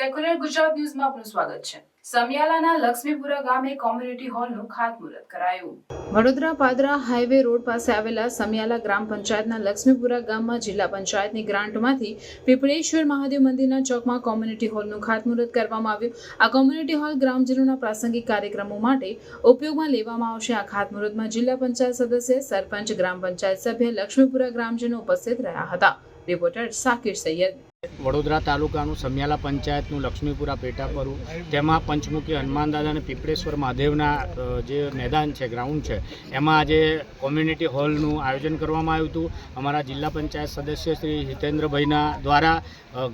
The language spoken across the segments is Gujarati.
સેક્યુલર ગુજરાત ન્યૂઝમાં આપનું સ્વાગત છે। સમિયાલાના લક્ષ્મીપુરા ગામે કોમ્યુનિટી હોલનું ખાતમુહૂર્ત કરાયું। વડોદરા પાદરા હાઈવે રોડ પાસે આવેલા સમિયાલા ગ્રામ પંચાયતના લક્ષ્મીપુરા ગામમાં જિલ્લા પંચાયતની ગ્રાન્ટમાંથી પીપળેશ્વર મહાદેવ મંદિરના ચોકમાં કોમ્યુનિટી હોલનું ખાતમુહૂર્ત કરવામાં આવ્યું। આ કોમ્યુનિટી હોલ ગ્રામજનોના પ્રાસંગિક કાર્યક્રમો માટે ઉપયોગમાં લેવામાં આવશે। આ ખાતમુહૂર્તમાં જિલ્લા પંચાયત સદસ્ય, સરપંચ, ગ્રામ પંચાયત સભ્ય, લક્ષ્મીપુરા ગ્રામજનો ઉપસ્થિત રહ્યા હતા। રિપોર્ટર સાકિર સૈયદ। વડોદરા તાલુકાનું સમિયાલા પંચાયતનું લક્ષ્મીપુરા પેટાપરું, તેમાં પંચમુખી હનુમાનદાદા અને પીપળેશ્વર મહાદેવના જે મેદાન છે, ગ્રાઉન્ડ છે, એમાં આજે કોમ્યુનિટી હોલનું આયોજન કરવામાં આવ્યું હતું। અમારા જિલ્લા પંચાયત સદસ્ય શ્રી હિતેન્દ્રભાઈના દ્વારા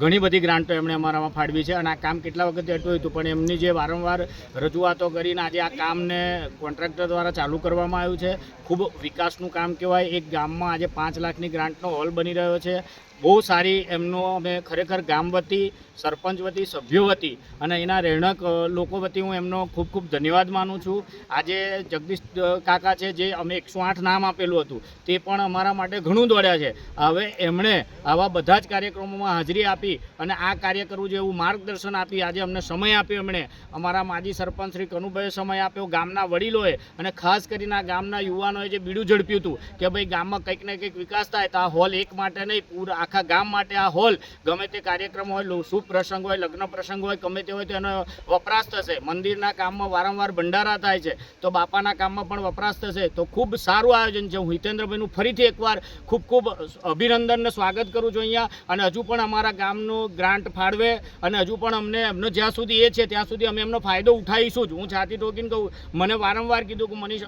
ઘણી બધી ગ્રાન્ટો એમણે અમારામાં ફાળવી છે અને આ કામ કેટલા વખતે અટવાયું હતું, પણ એમની જે વારંવાર રજૂઆતો કરીને આજે આ કામને કોન્ટ્રાક્ટર દ્વારા ચાલુ કરવામાં આવ્યું છે। ખૂબ વિકાસનું કામ કહેવાય। એક ગામમાં આજે 5 લાખની ગ્રાન્ટનો હોલ બની રહ્યો છે। બહુ સારી એમનો અમે ખરેખર ગામ વતી, સરપંચ વતી, સભ્યો વતી અને એના રહેણાંક લોકો વતી હું એમનો ખૂબ ખૂબ ધન્યવાદ માનું છું। આજે જગદીશ કાકા છે, જે અમે 108 નામ આપેલું હતું, તે પણ અમારા માટે ઘણું દોડ્યા છે। હવે એમણે આવા બધા જ કાર્યક્રમોમાં હાજરી આપી અને આ કાર્ય કરવું જેવું માર્ગદર્શન આપી આજે અમને સમય આપ્યો। એમણે અમારા માજી સરપંચ શ્રી કનુભાઈએ સમય આપ્યો, ગામના વડીલોએ અને ખાસ કરીને આ ગામના યુવાનોએ જે બીડું ઝડપ્યું હતું કે ભાઈ ગામમાં કંઈક ને કંઈક વિકાસ થાય, તો આ હોલ એક માટે નહીં, પૂરા આખા ગામ માટે આ હોલ, ગમે તે કાર્યક્રમ હોય, શુભ પ્રસંગ હોય, લગ્ન પ્રસંગ હોય, ગમે તે હોય તો એનો વપરાશ થશે। મંદિરના કામમાં વારંવાર ભંડારા થાય છે, તો બાપાના કામમાં પણ વપરાશ થશે। તો ખૂબ સારું આયોજન છે। હું હિતેન્દ્રભાઈનું ફરીથી એકવાર ખૂબ ખૂબ અભિનંદન ને સ્વાગત કરું છું અહીંયા। અને હજુ પણ અમારા ગામનું ગ્રાન્ટ ફાળવે અને હજુ પણ અમને એમનો જ્યાં સુધી એ છે ત્યાં સુધી અમે એમનો ફાયદો ઉઠાવીશું જ। હું છાતી ઠોકીને કહું, મને વારંવાર કીધું કે મનીષ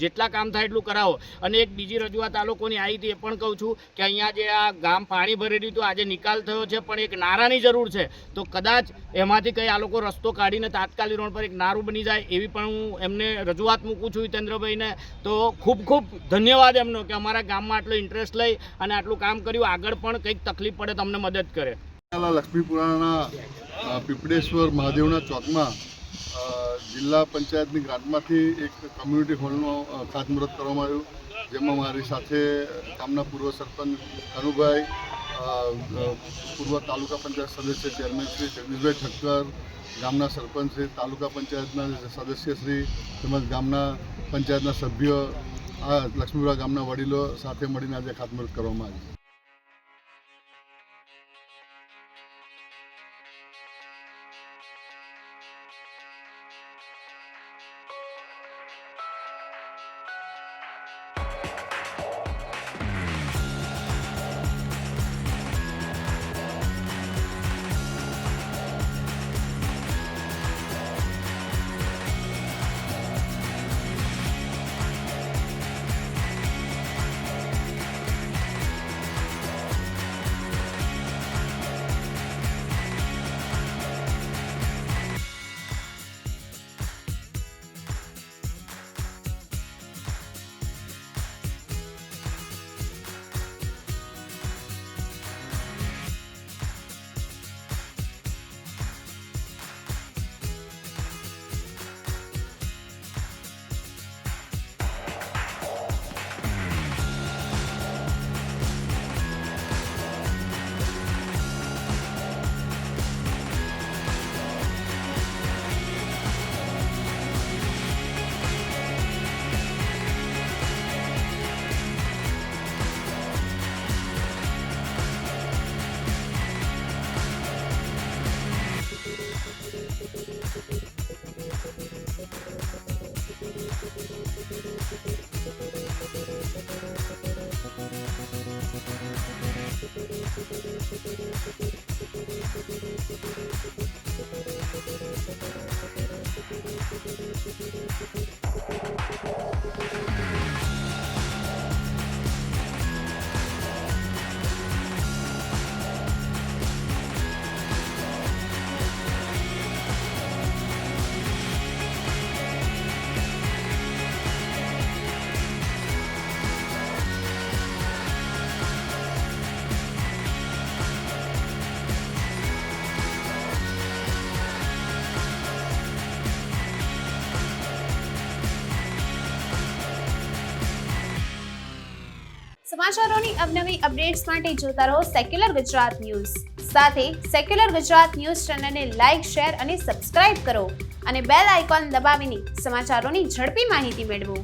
જેટલા કામ થાય એટલું કરાવો। અને એક બીજી રજૂઆત આ લોકોની આવી હતી, એ પણ કહું છું કે અહીંયા જે આ ગામ પાણી ભરેલું હતું, આજે નિકાલ થયો છે, પણ એક નારાની જરૂર છે। તો કદાચ એમાંથી કંઈ આ લોકો રસ્તો કાઢીને તાત્કાલિક રોડ પર એક નારું બની જાય, એવી પણ હું એમને રજૂઆત મૂકું છું હિતેન્દ્રભાઈને। તો ખૂબ ખૂબ ધન્યવાદ એમનો કે અમારા ગામમાં આટલો ઇન્ટરેસ્ટ લઈ અને આટલું કામ કર્યું। આગળ પણ કંઈક તકલીફ પડે તો અમને મદદ કરે। લક્ષ્મીપુરાના પીપળેશ્વર મહાદેવના ચોકમાં જિલ્લા પંચાયતની ગ્રાન્ટમાંથી એક કોમ્યુનિટી હોલનું ખાતમુહૂર્ત કરવામાં આવ્યું, જેમાં મારી સાથે ગામના પૂર્વ સરપંચ કનુભાઈ, પૂર્વ તાલુકા પંચાયત સદસ્ય ચેરમેન શ્રી જગદીશભાઈ ઠક્કર, ગામના સરપંચ શ્રી, તાલુકા પંચાયતના સદસ્ય શ્રી તેમજ ગામના પંચાયતના સભ્યો, આ લક્ષ્મીપુરા ગામના વડીલો સાથે મળીને આજે ખાતમુહૂર્ત કરવામાં આવ્યું। સમાચારોની અવનવી અપડેટ્સ માટે જોતા રહો સેક્યુલર ગુજરાત ન્યૂઝ. સાથે સેક્યુલર ગુજરાત ન્યૂઝ ચેનલને લાઇક, શેર અને સબસ્ક્રાઇબ કરો અને બેલ આઇકોન દબાવીને સમાચારોની ઝડપી માહિતી મેળવો.